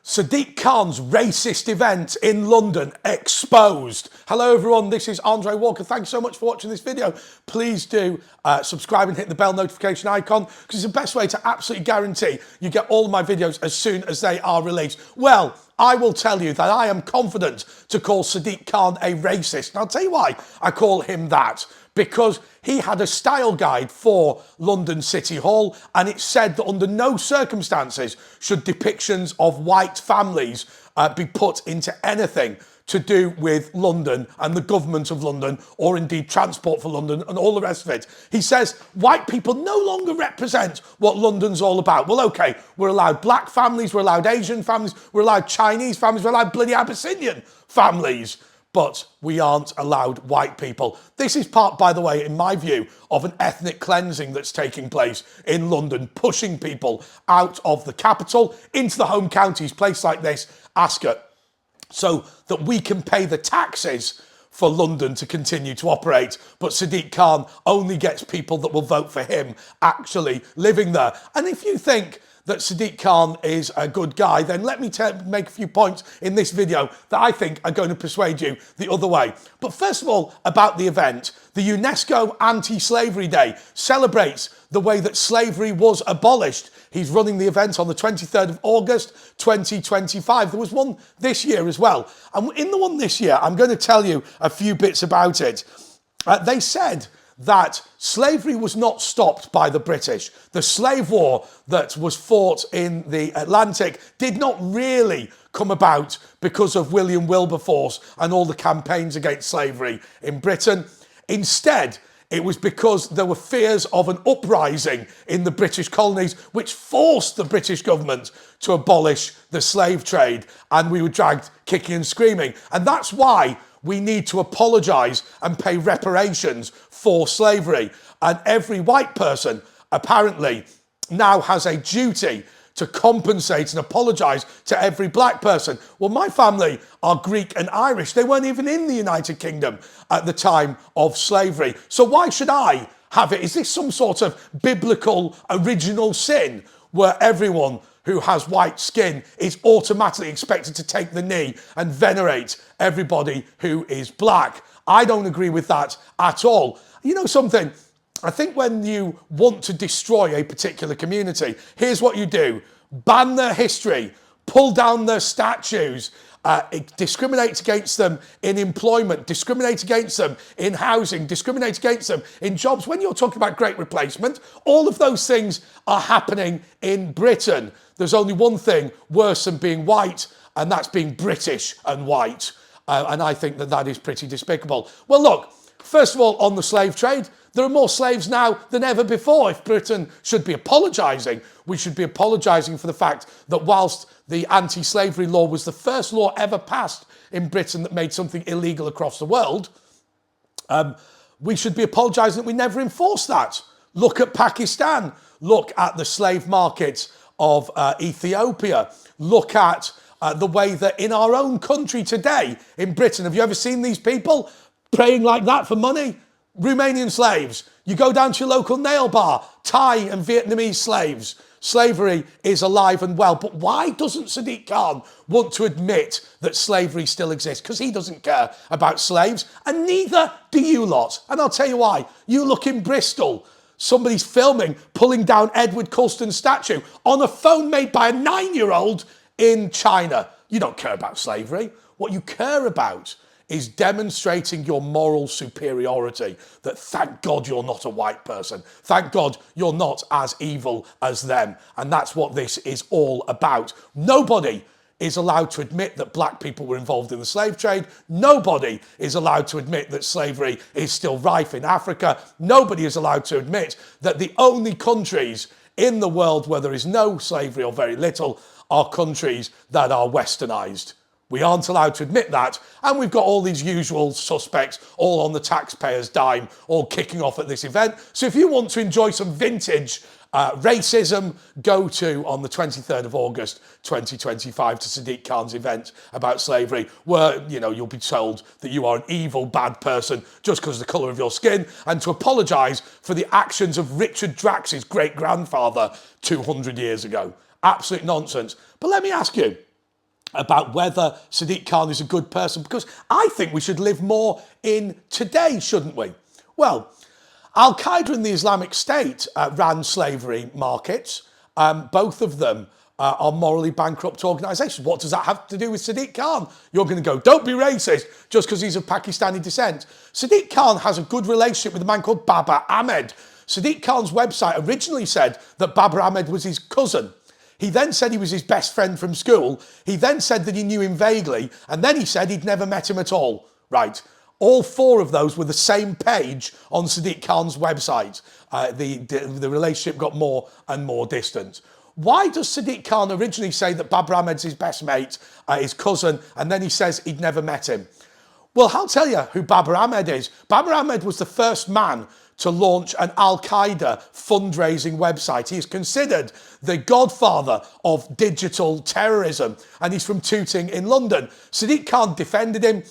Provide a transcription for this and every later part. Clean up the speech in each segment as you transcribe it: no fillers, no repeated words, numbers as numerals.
Sadiq Khan's racist event in London exposed. Hello everyone, this is Andre Walker. Thanks so much for watching this video. Please do subscribe and hit the bell notification icon because it's the best way to absolutely guarantee you get all of my videos as soon as they are released. Well, I will tell you that I am confident to call Sadiq Khan a racist. And I'll tell you why I call him that. Because he had a style guide for London City Hall and it said that under no circumstances should depictions of white families be put into anything to do with London and the government of London, or indeed transport for London and all the rest of it. He says white people no longer represent what London's all about. Well, okay, we're allowed black families, we're allowed Asian families, we're allowed Chinese families, we're allowed bloody Abyssinian families, but we aren't allowed white people. This is part, by the way, in my view, of an ethnic cleansing that's taking place in London, pushing people out of the capital into the home counties, places like this, Ascot, so that we can pay the taxes for London to continue to operate. But Sadiq Khan only gets people that will vote for him actually living there. And if you think that Sadiq Khan is a good guy, then let me make a few points in this video that I think are going to persuade you the other way. But first of all, about the event, the UNESCO Anti-Slavery Day celebrates the way that slavery was abolished. He's running the event on the 23rd of August, 2025. There was one this year as well. And in the one this year, I'm going to tell you a few bits about it. They said that slavery was not stopped by the British. The slave war that was fought in the Atlantic did not really come about because of William Wilberforce and all the campaigns against slavery in Britain. Instead, it was because there were fears of an uprising in the British colonies, which forced the British government to abolish the slave trade, and we were dragged kicking and screaming. And that's why we need to apologise and pay reparations for slavery. And every white person apparently now has a duty to compensate and apologise to every black person. Well, my family are Greek and Irish. They weren't even in the United Kingdom at the time of slavery. So why should I have it? Is this some sort of biblical original sin where everyone who has white skin is automatically expected to take the knee and venerate everybody who is black? I don't agree with that at all. You know something? I think when you want to destroy a particular community, here's what you do. Ban their history, pull down their statues, discriminate against them in employment, discriminate against them in housing, discriminate against them in jobs. When you're talking about great replacement, all of those things are happening in Britain. There's only one thing worse than being white, and that's being British and white. And I think that that is pretty despicable. Well, look, first of all, on the slave trade, there are more slaves now than ever before. If Britain should be apologising, we should be apologising for the fact that whilst the anti-slavery law was the first law ever passed in Britain that made something illegal across the world, we should be apologising that we never enforced that. Look at Pakistan. Look at the slave markets of Ethiopia. Look at the way that in our own country today, in Britain, have you ever seen these people praying like that for money? Romanian slaves. You go down to your local nail bar, Thai and Vietnamese slaves. Slavery is alive and well. But why doesn't Sadiq Khan want to admit that slavery still exists? Because he doesn't care about slaves, and neither do you lot. And I'll tell you why. You look in Bristol, somebody's filming, pulling down Edward Colston's statue on a phone made by a 9-year-old in China. You don't care about slavery. What you care about is demonstrating your moral superiority, that thank God you're not a white person. Thank God you're not as evil as them. And that's what this is all about. Nobody is allowed to admit that black people were involved in the slave trade. Nobody is allowed to admit that slavery is still rife in Africa. Nobody is allowed to admit that the only countries in the world where there is no slavery or very little are countries that are westernized. We aren't allowed to admit that, and we've got all these usual suspects all on the taxpayers' dime, all kicking off at this event. So if you want to enjoy some vintage racism, go to, on the 23rd of August 2025, to Sadiq Khan's event about slavery, where, you know, you'll be told that you are an evil, bad person just because of the colour of your skin, and to apologise for the actions of Richard Drax's great-grandfather 200 years ago. Absolute nonsense. But let me ask you, about whether Sadiq Khan is a good person, because I think we should live more in today, shouldn't we? Well, Al-Qaeda and the Islamic State ran slavery markets. Both of them are morally bankrupt organisations. What does that have to do with Sadiq Khan? You're going to go, don't be racist just because he's of Pakistani descent. Sadiq Khan has a good relationship with a man called Babar Ahmed. Sadiq Khan's website originally said that Babar Ahmed was his cousin. He then said he was his best friend from school. He then said that he knew him vaguely. And then he said he'd never met him at all. Right. All four of those were the same page on Sadiq Khan's website. The relationship got more and more distant. Why does Sadiq Khan originally say that Babar Ahmed's his best mate, his cousin, and then he says he'd never met him? Well, I'll tell you who Babar Ahmed is. Babar Ahmed was the first man to launch an Al-Qaeda fundraising website. He is considered the godfather of digital terrorism, and he's from Tooting in London. Sadiq Khan defended him.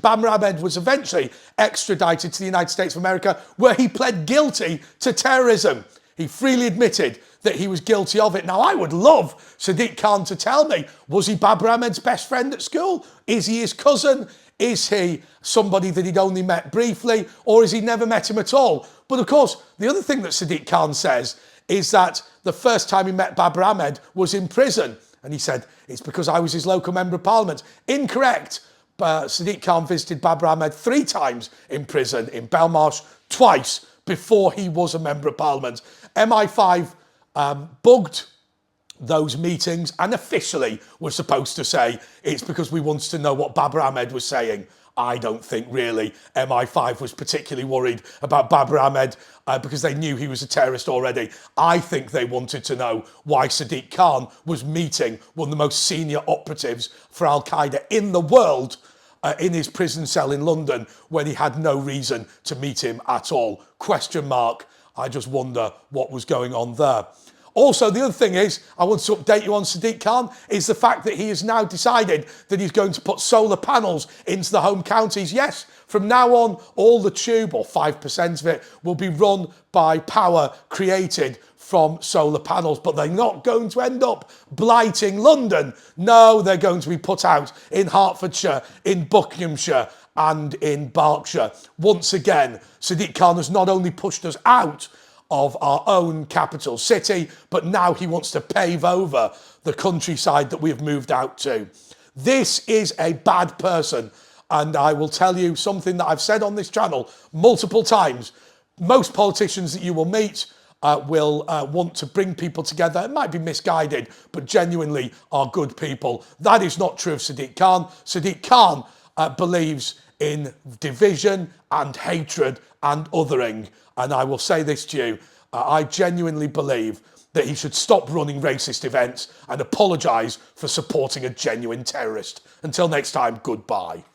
Babar Ahmed was eventually extradited to the United States of America, where he pled guilty to terrorism. He freely admitted that he was guilty of it. Now, I would love Sadiq Khan to tell me, was he Babar Ahmed's best friend at school? Is he his cousin? Is he somebody that he'd only met briefly, or has he never met him at all? But of course, the other thing that Sadiq Khan says is that the first time he met Babar Ahmed was in prison. And he said, it's because I was his local member of parliament. Incorrect. Sadiq Khan visited Babar Ahmed 3 times in prison, in Belmarsh, twice before he was a member of parliament. MI5 bugged those meetings and officially were supposed to say it's because we wanted to know what Babar Ahmed was saying. I don't think really MI5 was particularly worried about Babar Ahmed because they knew he was a terrorist already. I think they wanted to know why Sadiq Khan was meeting one of the most senior operatives for Al-Qaeda in the world in his prison cell in London when he had no reason to meet him at all. Question mark. I just wonder what was going on there. Also, the other thing is, I want to update you on Sadiq Khan, is the fact that he has now decided that he's going to put solar panels into the home counties. Yes, from now on, all the tube, or 5% of it, will be run by power created from solar panels, but they're not going to end up blighting London. No, they're going to be put out in Hertfordshire, in Buckinghamshire, and in Berkshire. Once again, Sadiq Khan has not only pushed us out of our own capital city, but now he wants to pave over the countryside that we have moved out to. This is a bad person, and I will tell you something that I've said on this channel multiple times. Most politicians that you will meet will want to bring people together. It might be misguided, but genuinely are good people. That is not true of Sadiq Khan. Sadiq Khan believes in division and hatred and othering. And I will say this to you, I genuinely believe that he should stop running racist events and apologise for supporting a genuine terrorist. Until next time, goodbye.